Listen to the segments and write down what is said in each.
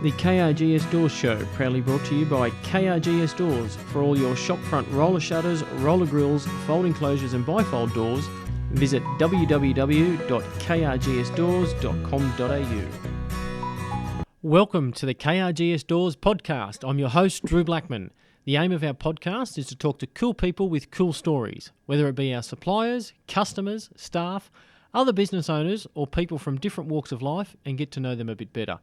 The KRGS Doors Show, proudly brought to you by KRGS Doors. For all your shopfront roller shutters, roller grills, folding closures and bifold doors, visit www.krgsdoors.com.au. Welcome to the KRGS Doors podcast. I'm your host, Drew Blackman. The aim of our podcast is to talk to cool people with cool stories, whether it be our suppliers, customers, staff, other business owners, or people from different walks of life, and get to know them a bit better.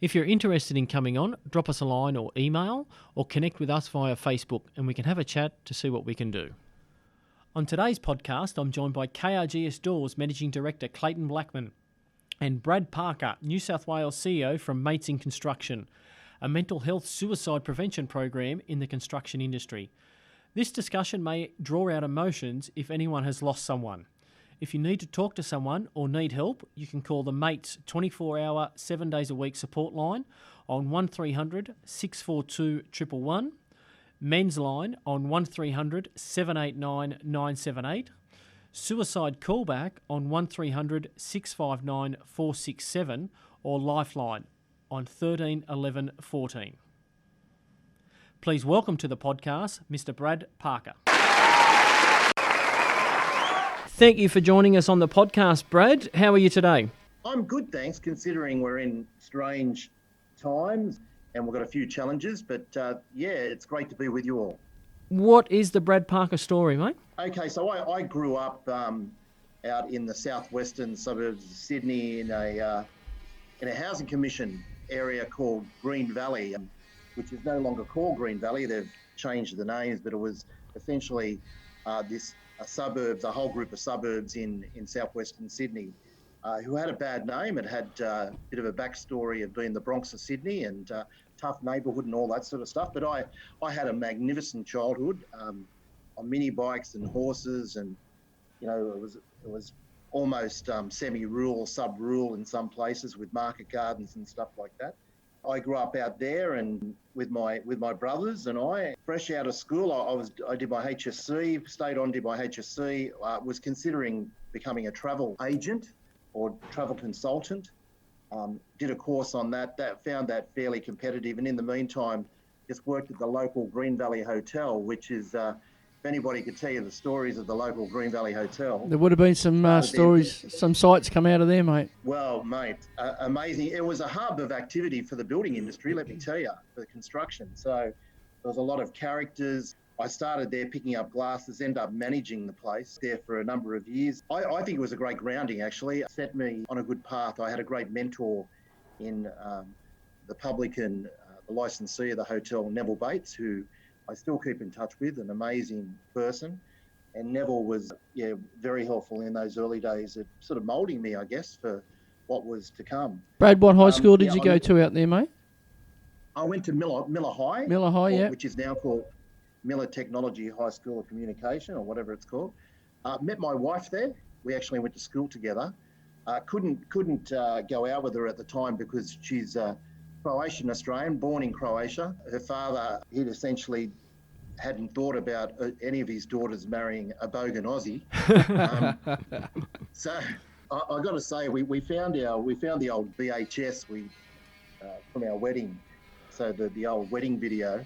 If you're interested in coming on, drop us a line or email, or connect with us via Facebook, and we can have a chat to see what we can do. On today's podcast, I'm joined by KRGS Doors Managing Director Clayton Blackman and Brad Parker, New South Wales CEO from Mates in Construction, a mental health suicide prevention program in the construction industry. This discussion may draw out emotions if anyone has lost someone. If you need to talk to someone or need help, you can call the Mates 24-hour, 7 days a week support line on 1300 642 111, Men's line on 1300 789 978, Suicide callback on 1300 659 467, or Lifeline on 13 11 14. Please welcome to the podcast Mr. Brad Parker. Thank you for joining us on the podcast, Brad. How are you today? I'm good, thanks, considering we're in strange times and we've got a few challenges, but it's great to be with you all. What is the Brad Parker story, mate? Okay, so I grew up out in the southwestern suburbs of Sydney in a housing commission area called Green Valley, which is no longer called Green Valley. They've changed the names, but it was essentially a whole group of suburbs in southwestern Sydney who had a bad name. It had a bit of a backstory of being the Bronx of Sydney and tough neighbourhood and all that sort of stuff. But I had a magnificent childhood on mini bikes and horses, and it was almost semi-rural, sub-rural in some places with market gardens and stuff like that. I grew up out there and with my brothers, and I, fresh out of school, I did my HSC, stayed on, did my HSC, was considering becoming a travel agent or travel consultant. Did a course on that, found that fairly competitive, and in the meantime, just worked at the local Green Valley Hotel, which is, if anybody could tell you the stories of the local Green Valley Hotel. There would have been some stories, some sights come out of there, mate. Well, mate, amazing. It was a hub of activity for the building industry, let me tell you, for the construction. So there was a lot of characters. I started there picking up glasses, ended up managing the place there for a number of years. I think it was a great grounding, actually. It set me on a good path. I had a great mentor in the public and the licensee of the hotel, Neville Bates, who I still keep in touch with, an amazing person. And Neville was very helpful in those early days at sort of moulding me, I guess, for what was to come. Brad, what high school did you go to out there, mate? I went to Miller High. Miller High, yeah. Which is now called Miller Technology High School of Communication, or whatever it's called. Met my wife there. We actually went to school together. Couldn't go out with her at the time because she's Croatian Australian, born in Croatia. Her father, he'd essentially hadn't thought about any of his daughters marrying a bogan Aussie. So I got to say, we found the old VHS from our wedding, so the old wedding video.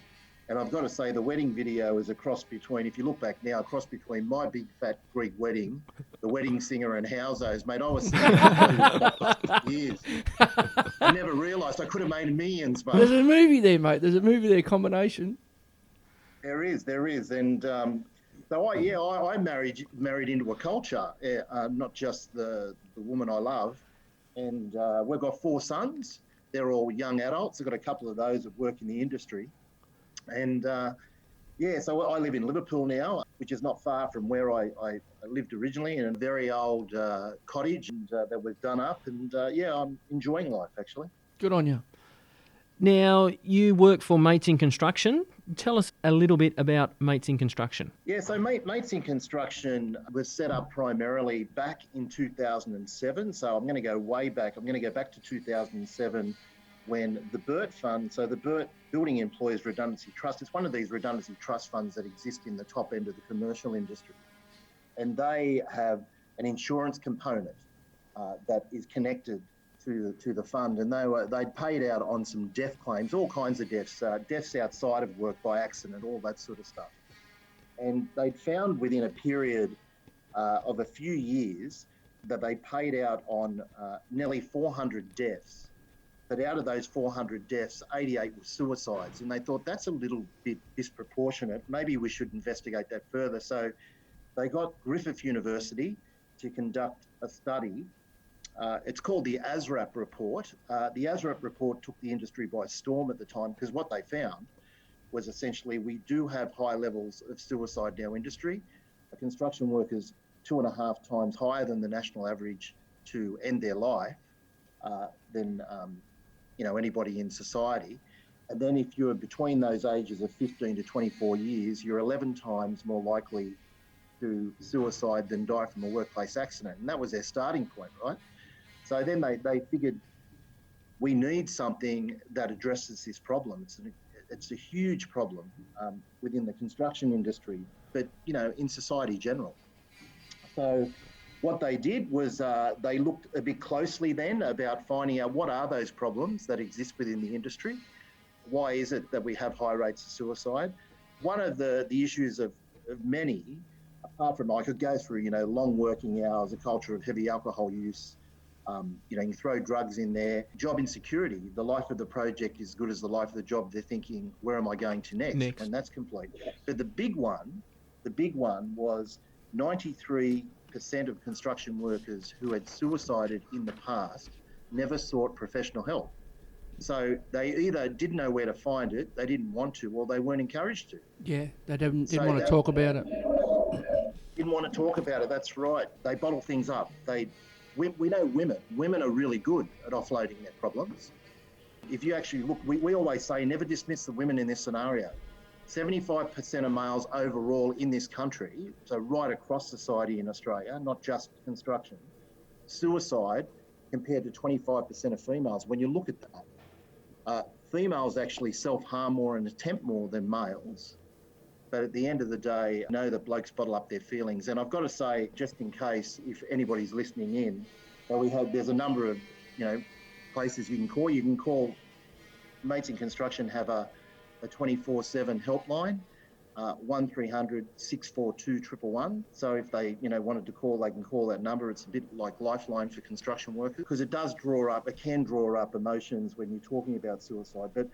And I've got to say, the wedding video is a cross between, if you look back now, a cross between My Big Fat Greek Wedding, The Wedding Singer, and Howzo's. Mate, I was singing for years. I never realised I could have made millions, mate. There's a movie there, mate. There's a movie there, combination. There is. And so I married into a culture, not just the woman I love. And we've got 4 sons. They're all young adults. I've got a couple of those that work in the industry. And so I live in Liverpool now, which is not far from where I lived originally, in a very old cottage that was done up. And I'm enjoying life, actually. Good on you. Now, you work for Mates in Construction. Tell us a little bit about Mates in Construction. Yeah, so Mates in Construction was set up primarily back in 2007. So I'm going to go way back. I'm going to go back to 2007 when the BERT Fund, so the BERT Building Employees Redundancy Trust, it's one of these redundancy trust funds that exist in the top end of the commercial industry. And they have an insurance component that is connected to the fund, and they'd paid out on some death claims, all kinds of deaths, deaths outside of work by accident, all that sort of stuff. And they'd found within a period of a few years that they paid out on nearly 400 deaths. But out of those 400 deaths, 88 were suicides. And they thought that's a little bit disproportionate. Maybe we should investigate that further. So they got Griffith University to conduct a study. It's called the ASRAP report. The ASRAP report took the industry by storm at the time, because what they found was essentially we do have high levels of suicide in our industry. Construction workers 2.5 times higher than the national average to end their life than anybody in society. And then if you're between those ages of 15 to 24 years, you're 11 times more likely to suicide than die from a workplace accident. And that was their starting point, right? So then they figured we need something that addresses this problem. It's a huge problem within the construction industry, but in society general. So what they did was they looked a bit closely then about finding out what are those problems that exist within the industry. Why is it that we have high rates of suicide? One of the issues of many, apart from, I could go through, long working hours, a culture of heavy alcohol use, you throw drugs in there, job insecurity. The life of the project is as good as the life of the job. They're thinking, where am I going to next? And that's complete. But the big one was 93% of construction workers who had suicided in the past never sought professional help. So they either didn't know where to find it, they didn't want to, or they weren't encouraged to. Yeah, they didn't want to talk about it. Didn't want to talk about it, that's right. They bottle things up. We know women are really good at offloading their problems. If you actually look, we always say never dismiss the women in this scenario. 75% of males overall in this country, so right across society in Australia, not just construction, suicide compared to 25% of females. When you look at that, females actually self-harm more and attempt more than males. But at the end of the day, I know that blokes bottle up their feelings. And I've got to say, just in case, if anybody's listening in, there's a number of, places you can call. You can call Mates in Construction, have a 24/7 helpline, 1300 642 111. So if they, wanted to call, they can call that number. It's a bit like Lifeline for construction workers, because it can draw up emotions when you're talking about suicide. But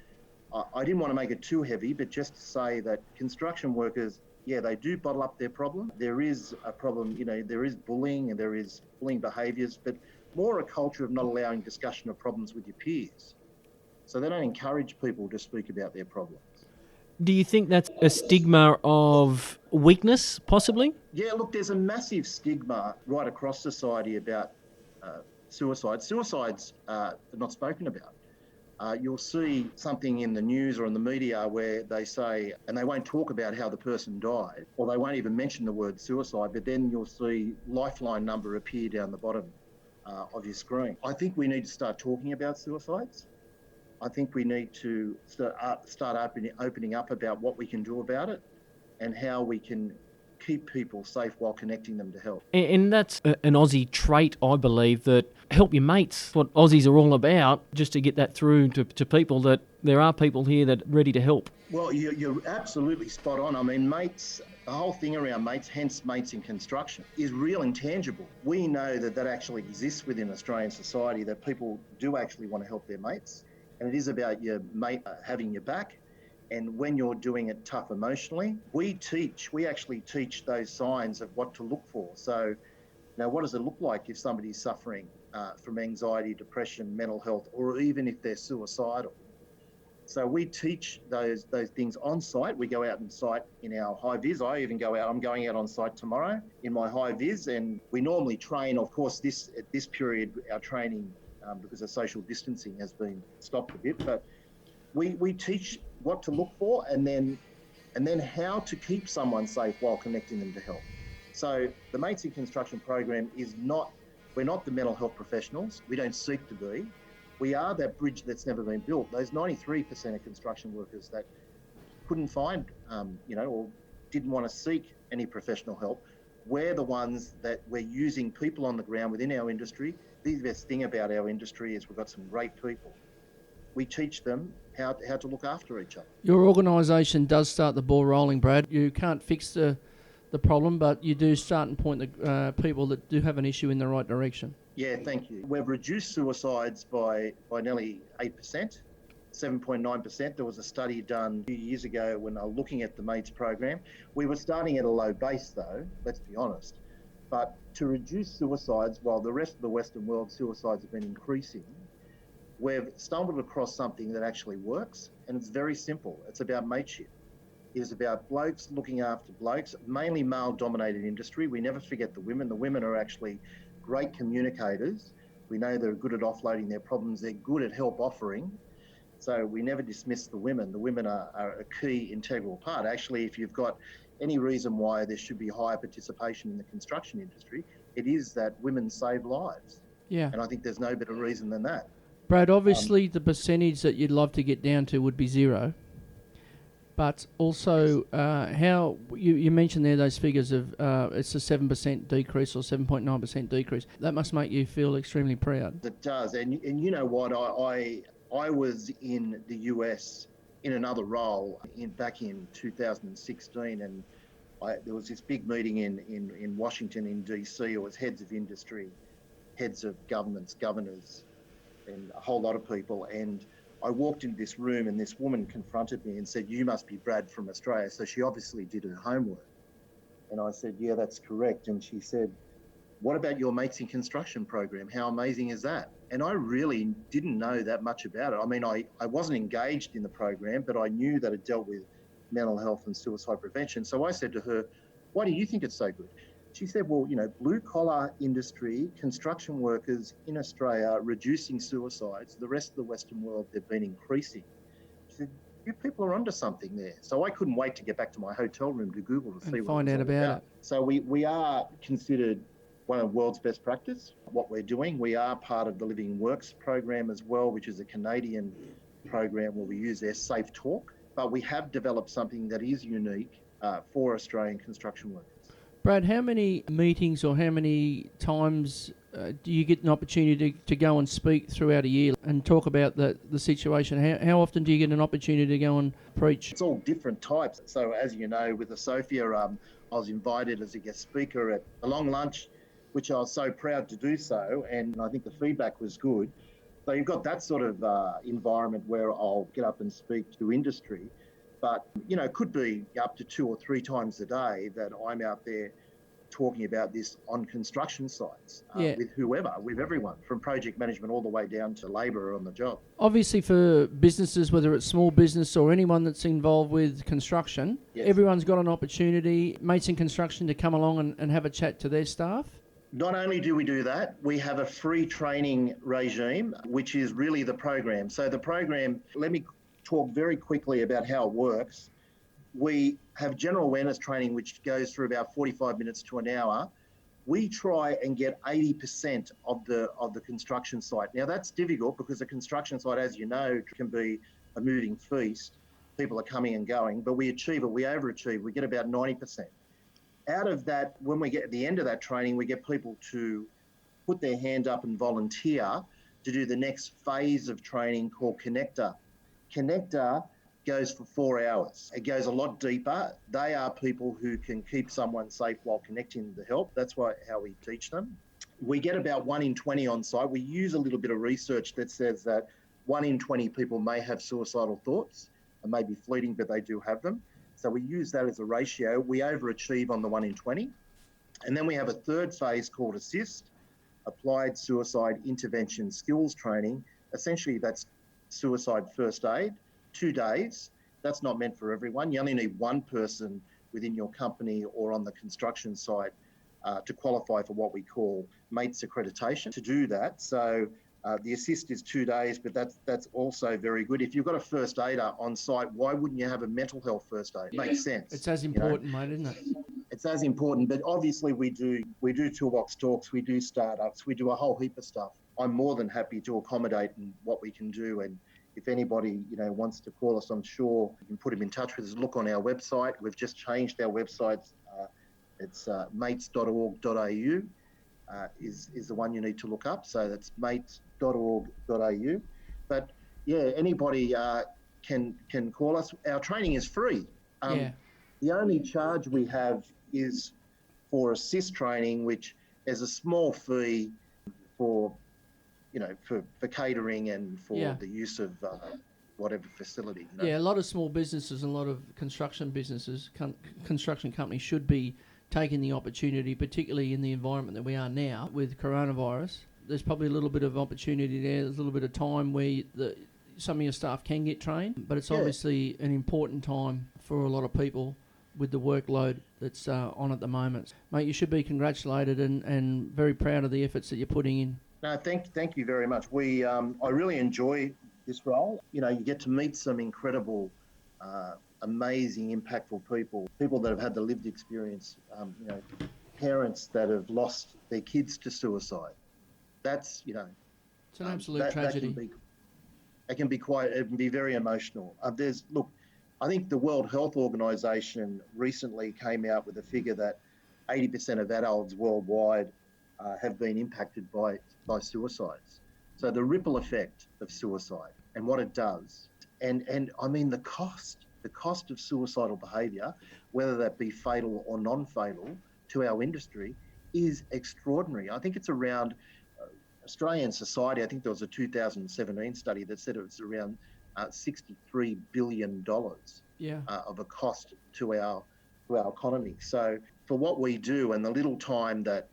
I didn't want to make it too heavy, but just to say that construction workers, they do bottle up their problem. There is a problem, there is bullying and there is bullying behaviours, but more a culture of not allowing discussion of problems with your peers. So they don't encourage people to speak about their problems. Do you think that's a stigma of weakness, possibly? Yeah, look, there's a massive stigma right across society about suicide. Suicides are not spoken about. You'll see something in the news or in the media where they say, and they won't talk about how the person died, or they won't even mention the word suicide, but then you'll see Lifeline number appear down the bottom of your screen. I think we need to start talking about suicides. I think we need to start opening up about what we can do about it and how we can keep people safe while connecting them to help. And that's an Aussie trait, I believe, that help your mates, what Aussies are all about, just to get that through to people, that there are people here that are ready to help. Well, you're absolutely spot on. I mean, mates, the whole thing around mates, hence Mates in Construction, is real and tangible. We know that actually exists within Australian society, that people do actually want to help their mates. And it is about your mate having your back. And when you're doing it tough emotionally, we actually teach those signs of what to look for. So, what does it look like if somebody's suffering from anxiety, depression, mental health, or even if they're suicidal? So we teach those things on site. We go out on site in our high vis. I'm going out on site tomorrow in my high vis, and we normally train. Of course, at this period, our training, because of social distancing, has been stopped a bit, but we teach what to look for and then how to keep someone safe while connecting them to help. So the Mates in Construction program we're not the mental health professionals. We don't seek to be. We are that bridge that's never been built. Those 93% of construction workers that couldn't find, or didn't want to seek any professional help, we're the ones that we're using people on the ground within our industry The best thing about our industry is we've got some great people. We teach them how to look after each other. Your organisation does start the ball rolling, Brad. You can't fix the problem, but you do start and point the people that do have an issue in the right direction. Yeah, thank you. We've reduced suicides by nearly 8%, 7.9%. There was a study done a few years ago when I was looking at the MATES program. We were starting at a low base though, let's be honest. But to reduce suicides, while the rest of the Western world suicides have been increasing, we've stumbled across something that actually works, and it's very simple. It's about mateship. It is about blokes looking after blokes, mainly male-dominated industry. We never forget the women. The women are actually great communicators. We know they're good at offloading their problems. They're good at help offering. So we never dismiss the women. The women are a key integral part. Actually, if you've got any reason why there should be higher participation in the construction industry, it is that women save lives. Yeah. And I think there's no better reason than that. Brad, obviously the percentage that you'd love to get down to would be zero. But also, how you mentioned there those figures of it's a 7% decrease or 7.9% decrease. That must make you feel extremely proud. It does. And you know what? I was in the US in another role back in 2016, and there was this big meeting in Washington, in DC. It was heads of industry, heads of governments, governors, and a whole lot of people. And I walked into this room and this woman confronted me and said, "You must be Brad from Australia." So she obviously did her homework. And I said, "Yeah, that's correct." And she said, "What about your Mates in Construction program? How amazing is that?" And I really didn't know that much about it. I mean, I wasn't engaged in the program, but I knew that it dealt with mental health and suicide prevention. So I said to her, "Why do you think it's so good?" She said, "Well, blue collar industry, construction workers in Australia reducing suicides. The rest of the Western world, they've been increasing." She said, "You people are onto something there." So I couldn't wait to get back to my hotel room to Google to see what find it out was all about it. So we are considered one of the world's best practice, what we're doing. We are part of the Living Works program as well, which is a Canadian program where we use their Safe Talk. But we have developed something that is unique for Australian construction workers. Brad, how many meetings or how many times do you get an opportunity to go and speak throughout a year and talk about the situation? How often do you get an opportunity to go and preach? It's all different types. So as you know, with the Sophia, I was invited as a guest speaker at a long lunch, which I was so proud to do so. And I think the feedback was good. So you've got that sort of environment where I'll get up and speak to industry. But, it could be up to 2 or 3 times a day that I'm out there talking about this on construction sites with whoever, with everyone, from project management all the way down to labour on the job. Obviously for businesses, whether it's small business or anyone that's involved with construction, everyone's got an opportunity, Mates in Construction, to come along and have a chat to their staff. Not only do we do that, we have a free training regime, which is really the program. So the program, let me talk very quickly about how it works. We have general awareness training, which goes through about 45 minutes to an hour. We try and get 80% of the construction site. Now that's difficult because a construction site, as you know, can be a moving feast. People are coming and going, but we achieve it. We overachieve. We get about 90%. Out of that, when we get at the end of that training, we get people to put their hand up and volunteer to do the next phase of training called Connector. Connector goes for 4 hours. It goes a lot deeper. They are people who can keep someone safe while connecting the help. That's how we teach them. We get about 1 in 20 on site. We use a little bit of research that says that 1 in 20 people may have suicidal thoughts and may be fleeting, but they do have them. So we use that as a ratio. We overachieve on the 1 in 20. And then we have a third phase called ASSIST, Applied Suicide Intervention Skills Training. Essentially, that's suicide first aid, 2 days. That's not meant for everyone. You only need one person within your company or on the construction site to qualify for what we call MATES accreditation to do that. So the ASSIST is 2 days, but that's also very good. If you've got a first aider on site, why wouldn't you have a mental health first aid? It makes sense. It's as important, mate, isn't it? It's as important, but obviously we do toolbox talks, we do startups, we do a whole heap of stuff. I'm more than happy to accommodate in what we can do. And if anybody, wants to call us, I'm sure you can put them in touch with us. Look on our website. We've just changed our website. It's mates.org.au. is the one you need to look up. So that's mates.org.au. But yeah, anybody can call us. Our training is free. Yeah. The only charge we have is for assist training, which is a small fee for for catering and for the use of whatever facility. Yeah, a lot of small businesses and a lot of construction businesses, construction companies should be taking the opportunity, particularly in the environment that we are now with coronavirus. There's probably a little bit of opportunity there. There's a little bit of time where some of your staff can get trained, but it's obviously an important time for a lot of people with the workload that's on at the moment. Mate, you should be congratulated and very proud of the efforts that you're putting in. No, thank you very much. I really enjoy this role. You get to meet some incredible, amazing, impactful people that have had the lived experience. Parents that have lost their kids to suicide. That's it's an absolute tragedy. It can be very emotional. I think the World Health Organization recently came out with a figure that 80% of adults worldwide have been impacted by suicides. So the ripple effect of suicide and what it does, and I mean the cost of suicidal behaviour, whether that be fatal or non-fatal to our industry, is extraordinary. I think it's around Australian society. I think there was a 2017 study that said it was around $63 billion of a cost to our economy. So for what we do and the little time that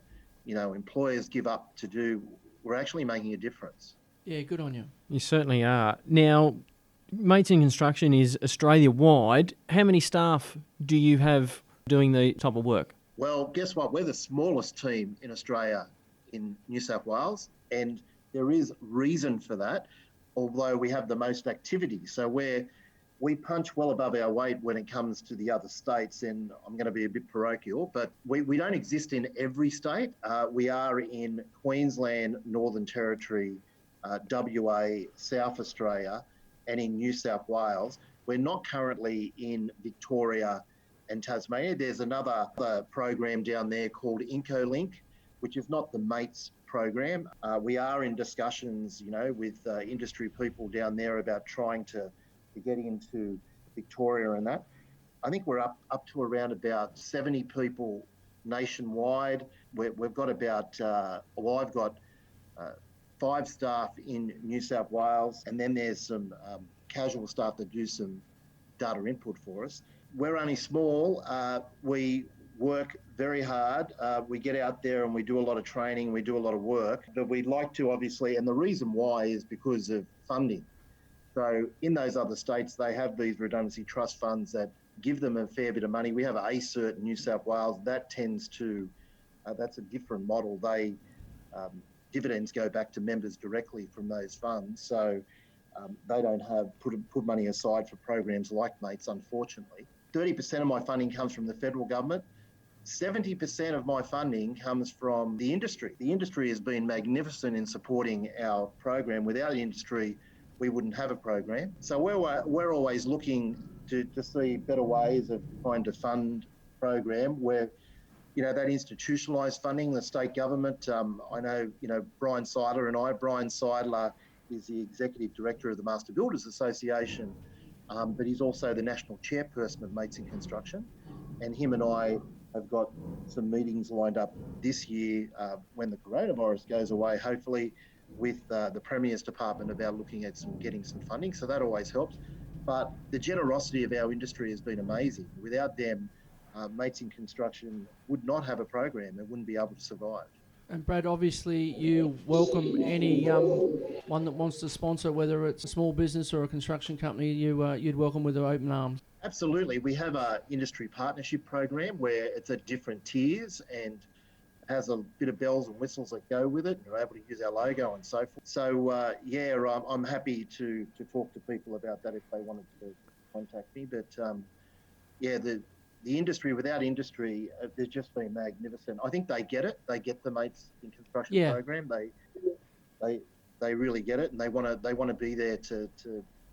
employers give up to do, we're actually making a difference. Yeah, good on you. You certainly are. Now, Mates in Construction is Australia-wide. How many staff do you have doing the type of work? Well, guess what? We're the smallest team in Australia in New South Wales, and there is reason for that, although we have the most activity. So we punch well above our weight when it comes to the other states, and I'm going to be a bit parochial, but we don't exist in every state. We are in Queensland, Northern Territory, WA, South Australia, and in New South Wales. We're not currently in Victoria and Tasmania. There's another program down there called IncoLink, which is not the Mates program. We are in discussions, with industry people down there about trying to get into Victoria and that. I think we're up to around about 70 people nationwide. We've got I've got 5 staff in New South Wales, and then there's some casual staff that do some data input for us. We're only small. We work very hard. We get out there and we do a lot of training, we do a lot of work, but we'd like to obviously, and the reason why is because of funding. So in those other states, they have these redundancy trust funds that give them a fair bit of money. We have ACERT in New South Wales. That tends to, that's a different model. Dividends go back to members directly from those funds. So they don't have put money aside for programs like Mates, unfortunately. 30% of my funding comes from the federal government. 70% of my funding comes from the industry. The industry has been magnificent in supporting our program. Without the industry, we wouldn't have a program. So we're always looking to see better ways of trying to fund program where, that institutionalised funding, the state government. I know, Brian Seidler Brian Seidler is the Executive Director of the Master Builders Association, but he's also the National Chairperson of Mates in Construction. And him and I have got some meetings lined up this year when the coronavirus goes away, hopefully, with the Premier's Department about looking at getting some funding. So that always helps. But the generosity of our industry has been amazing. Without them, Mates in Construction would not have a program. It wouldn't be able to survive. And Brad, obviously you welcome any one that wants to sponsor, whether it's a small business or a construction company, you'd welcome with open arms. Absolutely. We have an industry partnership program where it's at different tiers and has a bit of bells and whistles that go with it. You're able to use our logo and so forth. So, I'm happy to talk to people about that if they wanted to contact me. But, the industry, without industry, they've just been magnificent. I think they get it. They get the Mates in Construction program. They really get it, and they want to be there to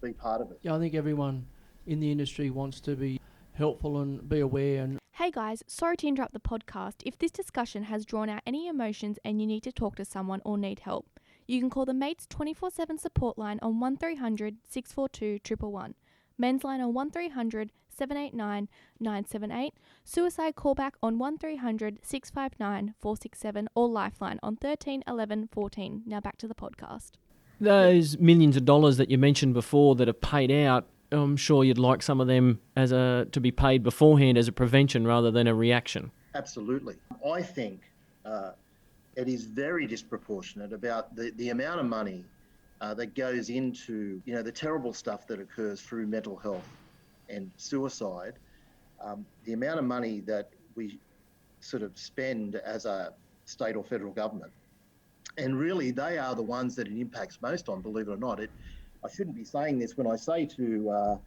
be part of it. Yeah, I think everyone in the industry wants to be helpful and be aware. And Hey guys, sorry to interrupt the podcast. If this discussion has drawn out any emotions and you need to talk to someone or need help, you can call the Mates 24/7 support line on 1300 642 111, Men's line on 1300 789 978, Suicide callback on 1300 659 467, or Lifeline on 13 11 14. Now back to the podcast. Those millions of dollars that you mentioned before that are paid out, I'm sure you'd like some of them to be paid beforehand as a prevention rather than a reaction. Absolutely. I think it is very disproportionate about the amount of money that goes into, the terrible stuff that occurs through mental health and suicide. The amount of money that we sort of spend as a state or federal government. And really, they are the ones that it impacts most on, believe it or not. I shouldn't be saying this when I say to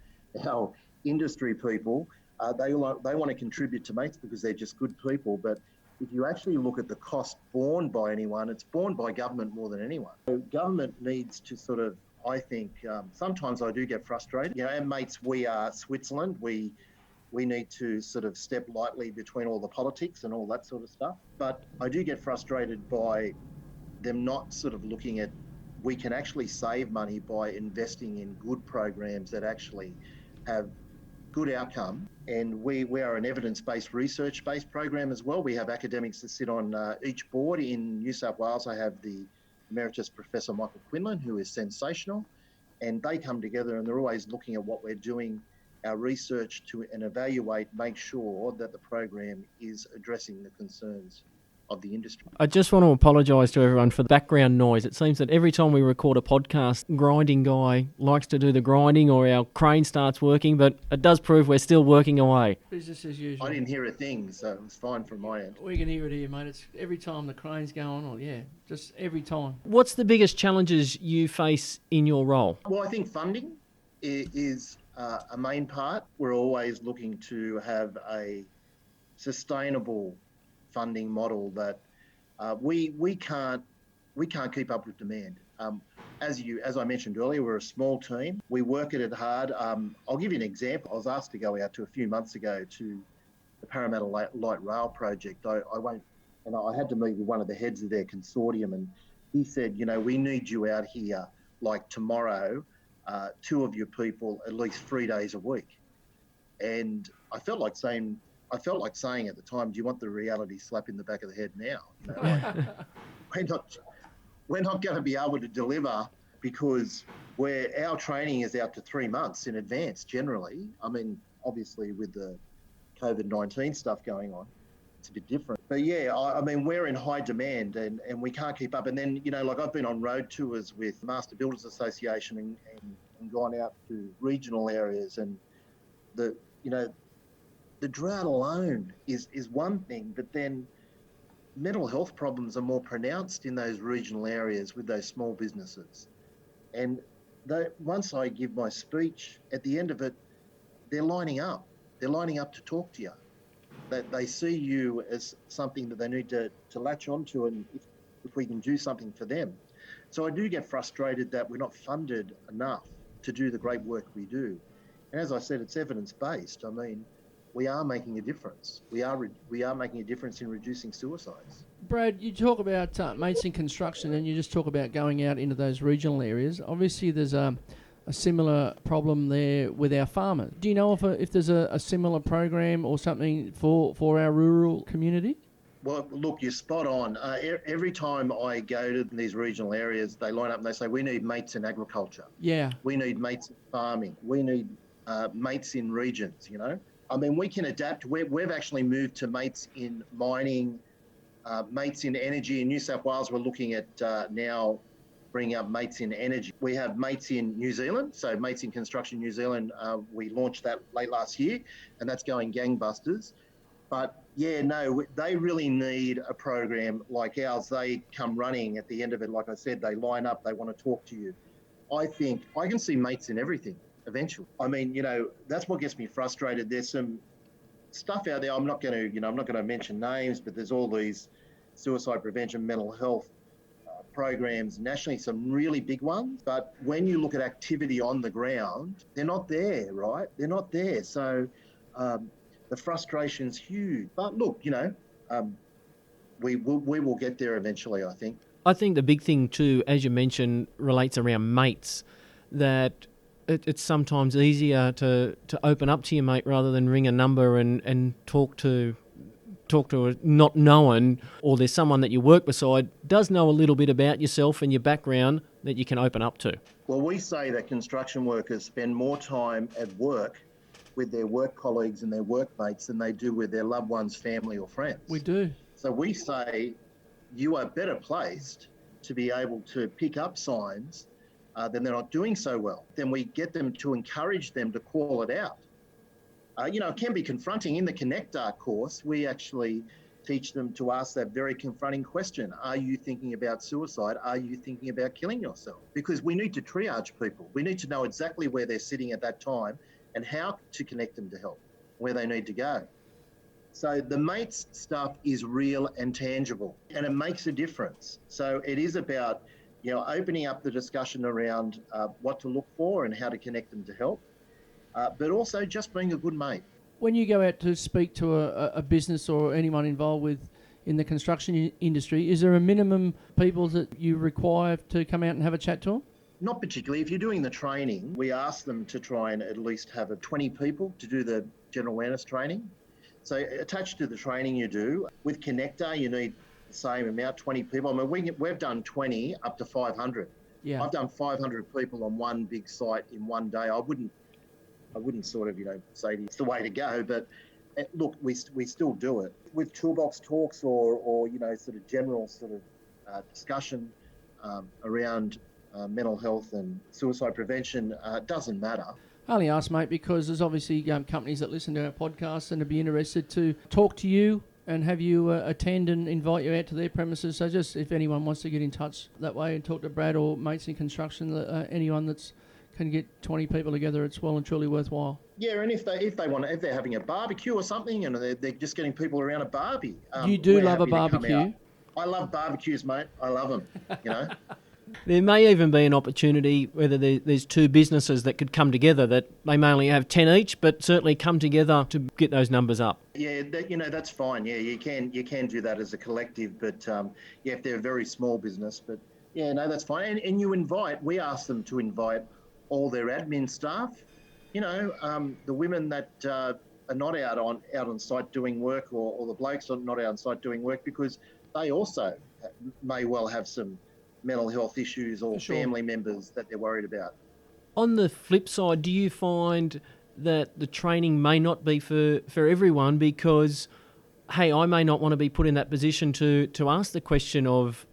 our industry people, they want to contribute to Mates because they're just good people. But if you actually look at the cost borne by anyone, it's borne by government more than anyone. So government needs to sort of, I think, sometimes I do get frustrated. At Mates, we are Switzerland. We need to sort of step lightly between all the politics and all that sort of stuff. But I do get frustrated by them not sort of looking at, we can actually save money by investing in good programs that actually have good outcome. And we are an evidence-based, research-based program as well. We have academics that sit on each board. In New South Wales, I have the Emeritus Professor Michael Quinlan, who is sensational. And they come together and they're always looking at what we're doing, our research and evaluate, make sure that the program is addressing the concerns of the industry. I just want to apologise to everyone for the background noise. It seems that every time we record a podcast, grinding guy likes to do the grinding or our crane starts working, but it does prove we're still working away. business as usual. I didn't hear a thing, so it was fine from my end. We can hear it here, mate. It's every time the crane's going on, just every time. What's the biggest challenges you face in your role? Well, I think funding is a main part. We're always looking to have a sustainable funding model that we can't keep up with demand. As I mentioned earlier, we're a small team. We work at it hard. I'll give you an example. I was asked to go out a few months ago to the Parramatta Light Rail project. I had to meet with one of the heads of their consortium, and he said, we need you out here like tomorrow, 2 of your people at least 3 days a week. And I felt like saying at the time, do you want the reality slap in the back of the head now? We're not going to be able to deliver because our training is out to 3 months in advance generally. I mean, obviously with the COVID-19 stuff going on, it's a bit different. But we're in high demand and we can't keep up. And then, I've been on road tours with Master Builders Association and gone out to regional areas, and the drought alone is one thing, but then mental health problems are more pronounced in those regional areas with those small businesses. And once I give my speech, at the end of it, they're lining up. They're lining up to talk to you. That they see you as something that they need to latch onto, and if we can do something for them. So I do get frustrated that we're not funded enough to do the great work we do. And as I said, it's evidence-based. I mean, we are making a difference. We are making a difference in reducing suicides. Brad, you talk about Mates in construction, and you just talk about going out into those regional areas. Obviously, there's a similar problem there with our farmers. Do you know if there's a similar program or something for our rural community? Well, look, you're spot on. Every time I go to these regional areas, they line up and they say, we need mates in agriculture. Yeah. We need mates in farming. We need mates in regions, I mean, we can adapt. We've actually moved to mates in mining, mates in energy. In New South Wales, we're looking at now bringing up mates in energy. We have mates in New Zealand, so Mates in Construction New Zealand, we launched that late last year, and that's going gangbusters. But they really need a program like ours. They come running at the end of it. Like I said, they line up, they want to talk to you. I think I can see mates in everything eventually. I mean, that's what gets me frustrated. There's some stuff out there. I'm not going to mention names, but there's all these suicide prevention, mental health programs nationally, some really big ones. But when you look at activity on the ground, they're not there, right? They're not there. So The frustration's huge. But look, we will get there eventually, I think. I think the big thing too, as you mentioned, relates around mates, that it's sometimes easier to open up to your mate rather than ring a number and talk to a not known, or there's someone that you work beside does know a little bit about yourself and your background that you can open up to. Well, we say that construction workers spend more time at work with their work colleagues and their workmates than they do with their loved ones, family or friends. We do. So we say you are better placed to be able to pick up signs then they're not doing so well. Then we get them to encourage them to call it out. It can be confronting. In the Connectar course, we actually teach them to ask that very confronting question. Are you thinking about suicide? Are you thinking about killing yourself? Because we need to triage people. We need to know exactly where they're sitting at that time and how to connect them to help, where they need to go. So the mates stuff is real and tangible, and it makes a difference. So it is about opening up the discussion around what to look for and how to connect them to help, but also just being a good mate. When you go out to speak to a business or anyone involved in the construction industry, is there a minimum people that you require to come out and have a chat to them? Not particularly. If you're doing the training, we ask them to try and at least have 20 people to do the general awareness training. So attached to the training you do, with Connectar, you need the same amount, 20 people. I mean, we've done 20 up to 500. Yeah. I've done 500 people on one big site in one day. I wouldn't sort of, say it's the way to go, but look, we still do it. With toolbox talks or sort of general sort of discussion around mental health and suicide prevention, doesn't matter. I only ask, mate, because there's obviously companies that listen to our podcast and would be interested to talk to you and have you attend and invite you out to their premises. So just if anyone wants to get in touch that way and talk to Brad or Mates in Construction, anyone that's can get 20 people together, it's well and truly worthwhile. Yeah, and if they're having a barbecue or something and they're just getting people around a barbie. You do love a barbecue. I love barbecues, mate. I love them, There may even be an opportunity whether there's two businesses that could come together, that they may only have 10 each, but certainly come together to get those numbers up. Yeah, that's fine. Yeah, you can do that as a collective, but if they're a very small business, but yeah, no, that's fine. And we ask them to invite all their admin staff, the women that are not out on site doing work, or the blokes are not out on site doing work, because they also may well have some mental health issues or family members that they're worried about. On the flip side, do you find that the training may not be for everyone because, hey, I may not want to be put in that position to ask the question of,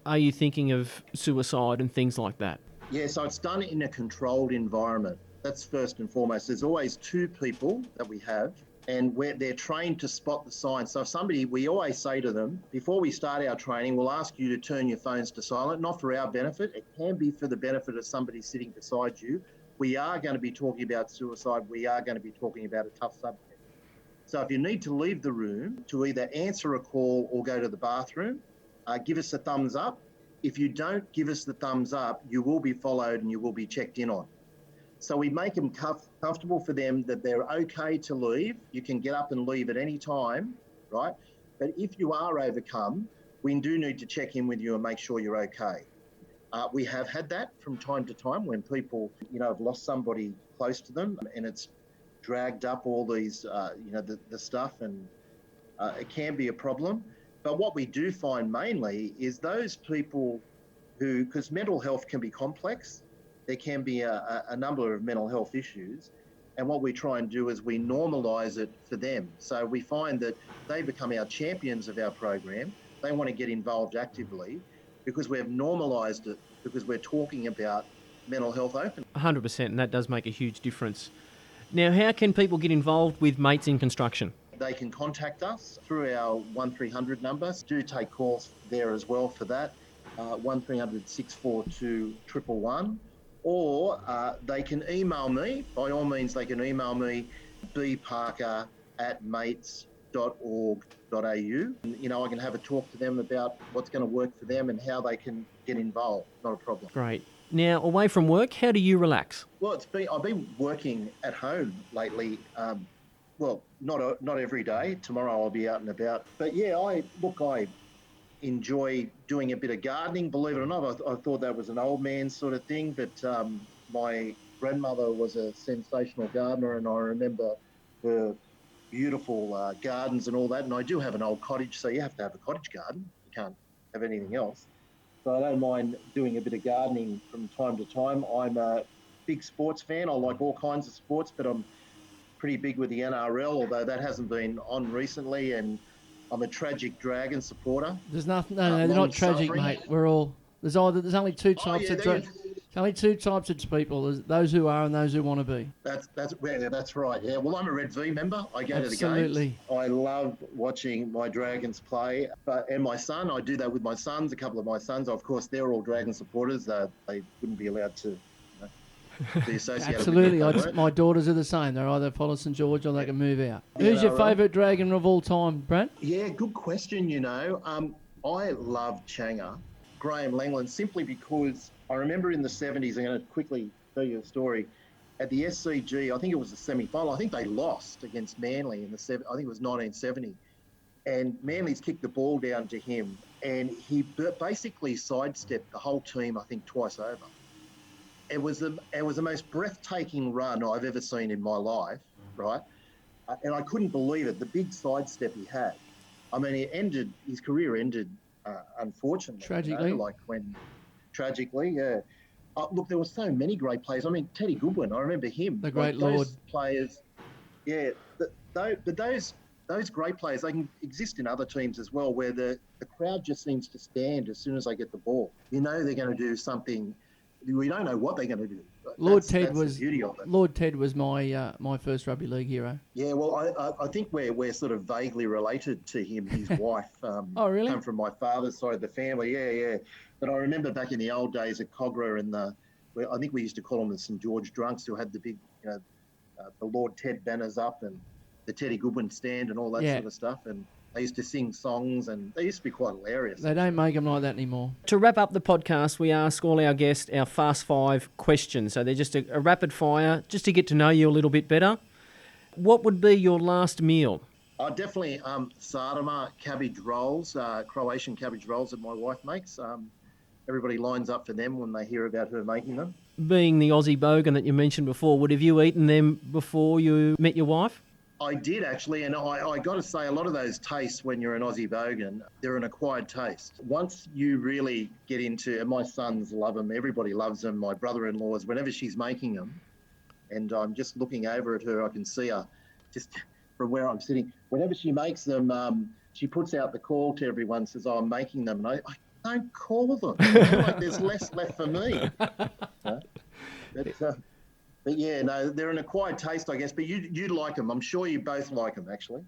are you thinking of suicide and things like that? Yeah, so it's done in a controlled environment. That's first and foremost. There's always two people that we have, and they're trained to spot the signs. So we always say to them, before we start our training, we'll ask you to turn your phones to silent, not for our benefit. It can be for the benefit of somebody sitting beside you. We are going to be talking about suicide. We are going to be talking about a tough subject. So if you need to leave the room to either answer a call or go to the bathroom, give us a thumbs up. If you don't give us the thumbs up, you will be followed and you will be checked in on. So we make them comfortable for them that they're okay to leave. You can get up and leave at any time, right? But if you are overcome, we do need to check in with you and make sure you're okay. We have had that from time to time when people, have lost somebody close to them, and it's dragged up all these, the stuff, and it can be a problem. But what we do find mainly is those people because mental health can be complex. There can be a number of mental health issues. And what we try and do is we normalise it for them. So we find that they become our champions of our program. They want to get involved actively because we have normalised it, because we're talking about mental health openly. 100%, and that does make a huge difference. Now, how can people get involved with Mates in Construction? They can contact us through our 1300 number. Do take calls there as well for that, 1300 642 111. Or they can email me. By all means, they can email me, bparker@mates.org.au. I can have a talk to them about what's going to work for them and how they can get involved. Not a problem. Great. Now, away from work, how do you relax? Well, I've been working at home lately, well, not every day. Tomorrow I'll be out and about. But yeah, I enjoy doing a bit of gardening. Believe it or not, I thought that was an old man sort of thing, but my grandmother was a sensational gardener, and I remember her beautiful gardens and all that. And I do have an old cottage, so you have to have a cottage garden. You can't have anything else. So I don't mind doing a bit of gardening from time to time. I'm a big sports fan. I like all kinds of sports, but I'm pretty big with the NRL, although that hasn't been on recently. And I'm a tragic Dragon supporter. There's nothing. No, they're not tragic, suffering. mate. We're all. There's only two types of. There's only two types of people. There's those who are and those who want to be. That's right. Yeah. Well, I'm a Red V member. I go to the games. I love watching my Dragons play. And my son, I do that with my sons. A couple of my sons, of course, they're all Dragon supporters. They wouldn't be allowed to be associated. Absolutely. with them, my daughters are the same. They're either follow St George or they can move out. Yeah, Who's your favourite Dragon of all time, Brent? Yeah, good question. I love Chang'e, Graham Langland, simply because I remember in the 70s, I'm going to quickly tell you a story, at the SCG, I think it was the semi-final, I think they lost against Manly I think it was 1970, and Manly's kicked the ball down to him, and he basically sidestepped the whole team, I think, twice over. It was the most breathtaking run I've ever seen in my life, right? And I couldn't believe it, the big sidestep he had. I mean, his career ended, unfortunately. Tragically. Tragically, yeah. Look, there were so many great players. I mean, Teddy Goodwin, I remember him. The great Lord. Those players, yeah. But those great players, they can exist in other teams as well, where the crowd just seems to stand as soon as they get the ball. You know they're going to do something. We don't know what they're going to do. Lord Ted was the beauty of it. Lord Ted was my my first rugby league hero. Yeah, well, I think we're sort of vaguely related to him. His wife oh, really? Come from my father's side of the family. Yeah. But I remember back in the old days at Cogra I think we used to call them the St George Drunks, who had the big, the Lord Ted banners up and the Teddy Goodwin stand and all that sort of stuff. And they used to sing songs, and they used to be quite hilarious. They don't make them like that anymore. To wrap up the podcast, we ask all our guests our Fast 5 questions. So they're just a rapid fire, just to get to know you a little bit better. What would be your last meal? Definitely sarma cabbage rolls, Croatian cabbage rolls that my wife makes. Everybody lines up for them when they hear about her making them. Being the Aussie bogan that you mentioned before, have you eaten them before you met your wife? I did actually, and I got to say, a lot of those tastes when you're an Aussie bogan, they're an acquired taste. Once you really get into, and my sons love them, everybody loves them, my brother-in-laws, whenever she's making them, and I'm just looking over at her, I can see her just from where I'm sitting. Whenever she makes them, she puts out the call to everyone, says, oh, I'm making them, and I don't call them. Like, there's less left for me. But yeah, no, they're an acquired taste, I guess. But you like them. I'm sure you both like them, actually.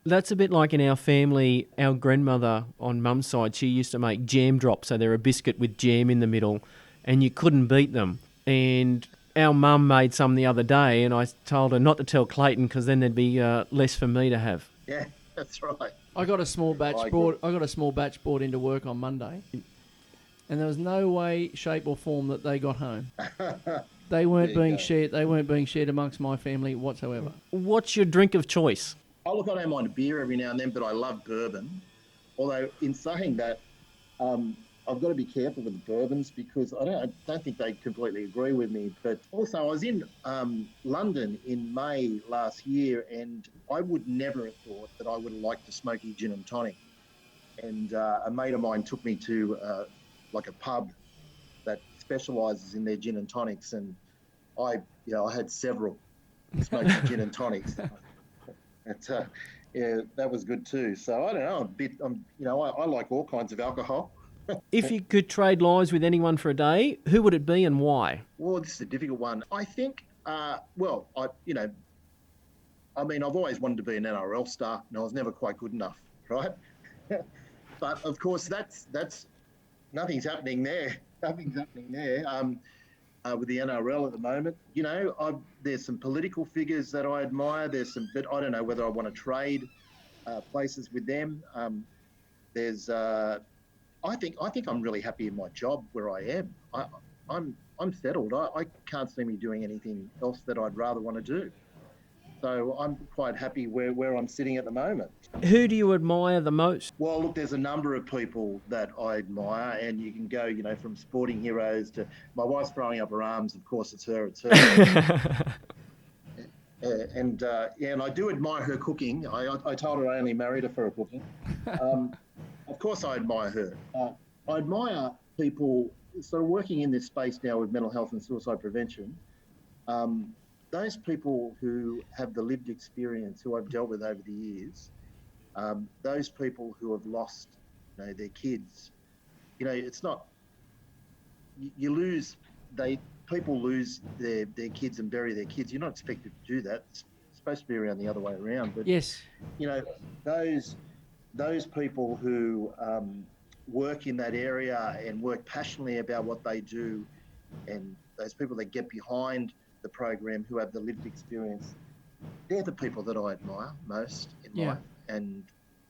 That's a bit like in our family. Our grandmother on mum's side, she used to make jam drops. So they're a biscuit with jam in the middle, and you couldn't beat them. And our mum made some the other day, and I told her not to tell Clayton because then there'd be less for me to have. Yeah, that's right. I got a small batch brought into work on Monday, and there was no way, shape, or form that they got home. They weren't being shared. They weren't being shared amongst my family whatsoever. What's your drink of choice? Oh, look, I don't mind a beer every now and then, but I love bourbon. Although, in saying that, I've got to be careful with the bourbons because I don't think they completely agree with me. But also, I was in London in May last year, and I would never have thought that I would have liked a smoky gin and tonic. And a mate of mine took me to like a pub that specialises in their gin and tonics, and I had several smoky gin and tonics. Yeah, that was good too. So I don't know, I like all kinds of alcohol. If you could trade lives with anyone for a day, who would it be and why? Well, this is a difficult one. I think, I've always wanted to be an NRL star, and I was never quite good enough, right? But of course, that's nothing's happening there. Nothing's happening there with the NRL at the moment. There's some political figures that I admire. But I don't know whether I want to trade places with them. I think I'm really happy in my job where I am. I'm settled. I can't see me doing anything else that I'd rather want to do. So I'm quite happy where I'm sitting at the moment. Who do you admire the most? Well, look, there's a number of people that I admire, and you can go, from sporting heroes to my wife's throwing up her arms. Of course, it's her. And I do admire her cooking. I told her I only married her for her cooking. Of course, I admire her. I admire people sort of working in this space now with mental health and suicide prevention. Those people who have the lived experience, who I've dealt with over the years, those people who have lost, their kids. It's not. People lose their kids and bury their kids. You're not expected to do that. It's supposed to be around the other way around. But yes, those people who work in that area and work passionately about what they do, and those people that get behind the program who have the lived experience, they're the people that I admire most in life, and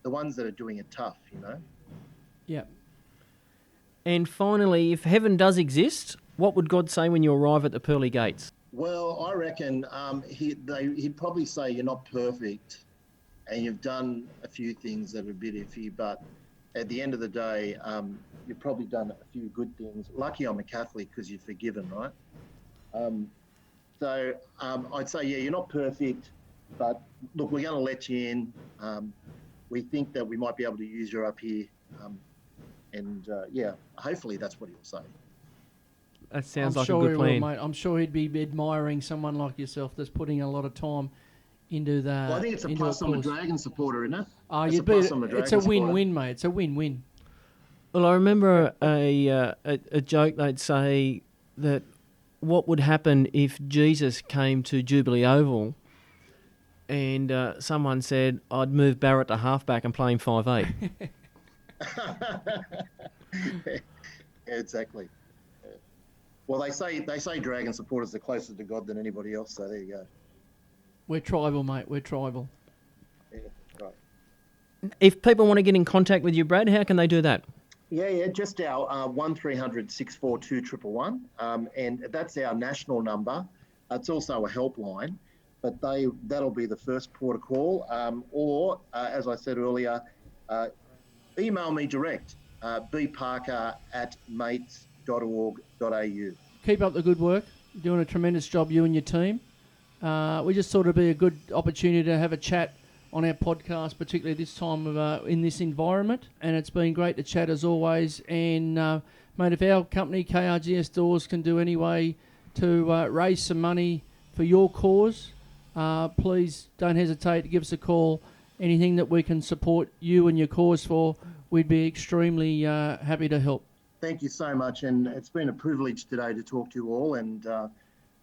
the ones that are doing it tough, Yeah. And finally, if heaven does exist, what would God say when you arrive at the pearly gates? Well, I reckon he'd probably say you're not perfect and you've done a few things that are a bit iffy, but at the end of the day, you've probably done a few good things. Lucky I'm a Catholic because you're forgiven, right? So I'd say, you're not perfect, but look, we're going to let you in. We think that we might be able to use you up here. Hopefully that's what he'll say. That sounds I'm like sure a good plan. Will, mate. I'm sure he'd be admiring someone like yourself that's putting a lot of time into that. Well, I think it's a plus I'm a Dragon supporter, isn't it? Oh, It's a win-win, mate. It's a win-win. Well, I remember a joke they'd say that what would happen if Jesus came to Jubilee Oval and someone said, I'd move Barrett to halfback and play him 5'8". Exactly. Well, they say Dragon supporters are closer to God than anybody else, so there you go. We're tribal, mate. We're tribal. Yeah, right. If people want to get in contact with you, Brad, how can they do that? Yeah, just our 1300 642 111, and that's our national number. It's also a helpline, but that'll be the first port of call. Or, as I said earlier, email me direct, bparker@mates.org.au. Keep up the good work. You're doing a tremendous job, you and your team. We just thought it'd be a good opportunity to have a chat on our podcast, particularly this time of in this environment. And it's been great to chat as always. And, mate, if our company, KRGS Doors, can do any way to raise some money for your cause, please don't hesitate to give us a call. Anything that we can support you and your cause for, we'd be extremely happy to help. Thank you so much, and it's been a privilege today to talk to you all, and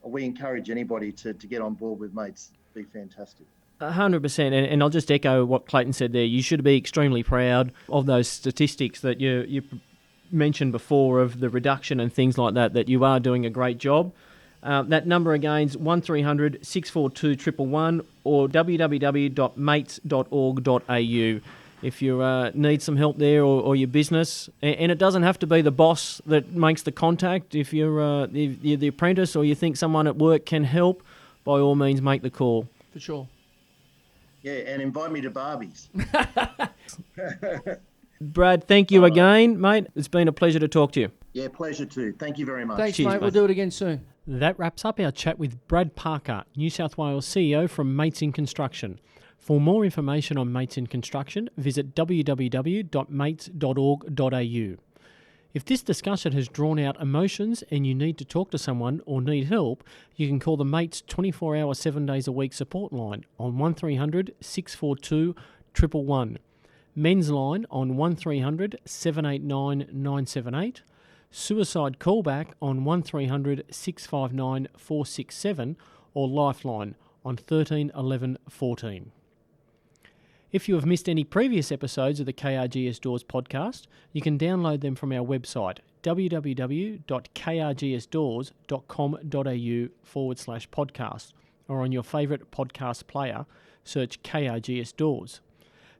we encourage anybody to get on board with Mates. It'd be fantastic. 100%, and I'll just echo what Clayton said there. You should be extremely proud of those statistics that you mentioned before of the reduction and things like that you are doing a great job. That number again is 1300 642 111 or www.mates.org.au if you need some help there or your business. And it doesn't have to be the boss that makes the contact. If you're the apprentice or you think someone at work can help, by all means make the call. For sure. Yeah, and invite me to Barbies. Brad, thank you again, mate. It's been a pleasure to talk to you. Yeah, pleasure too. Thank you very much. Thanks, Cheers, mate. mate. We'll do it again soon. That wraps up our chat with Brad Parker, New South Wales CEO from Mates in Construction. For more information on Mates in Construction, visit www.mates.org.au. If this discussion has drawn out emotions and you need to talk to someone or need help, you can call the Mates 24-hour 7 days a week support line on 1300 642 111. Men's line on 1300 789 978. Suicide callback on 1300 659 467 or Lifeline on 13 11 14. If you have missed any previous episodes of the KRGS Doors podcast, you can download them from our website www.krgsdoors.com.au/podcast or on your favourite podcast player, search KRGS Doors.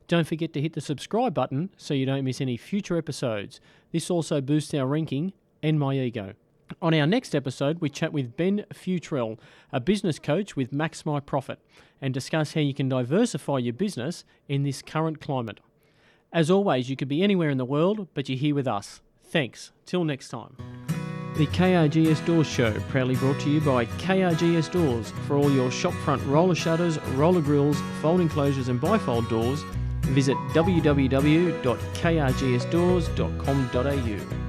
Don't forget to hit the subscribe button so you don't miss any future episodes. This also boosts our ranking and my ego. On our next episode, we chat with Ben Futrell, a business coach with Max My Profit, and discuss how you can diversify your business in this current climate. As always, you could be anywhere in the world, but you're here with us. Thanks. Till next time. The KRGS Doors Show, proudly brought to you by KRGS Doors. For all your shopfront roller shutters, roller grills, folding closures and bifold doors, visit www.krgsdoors.com.au.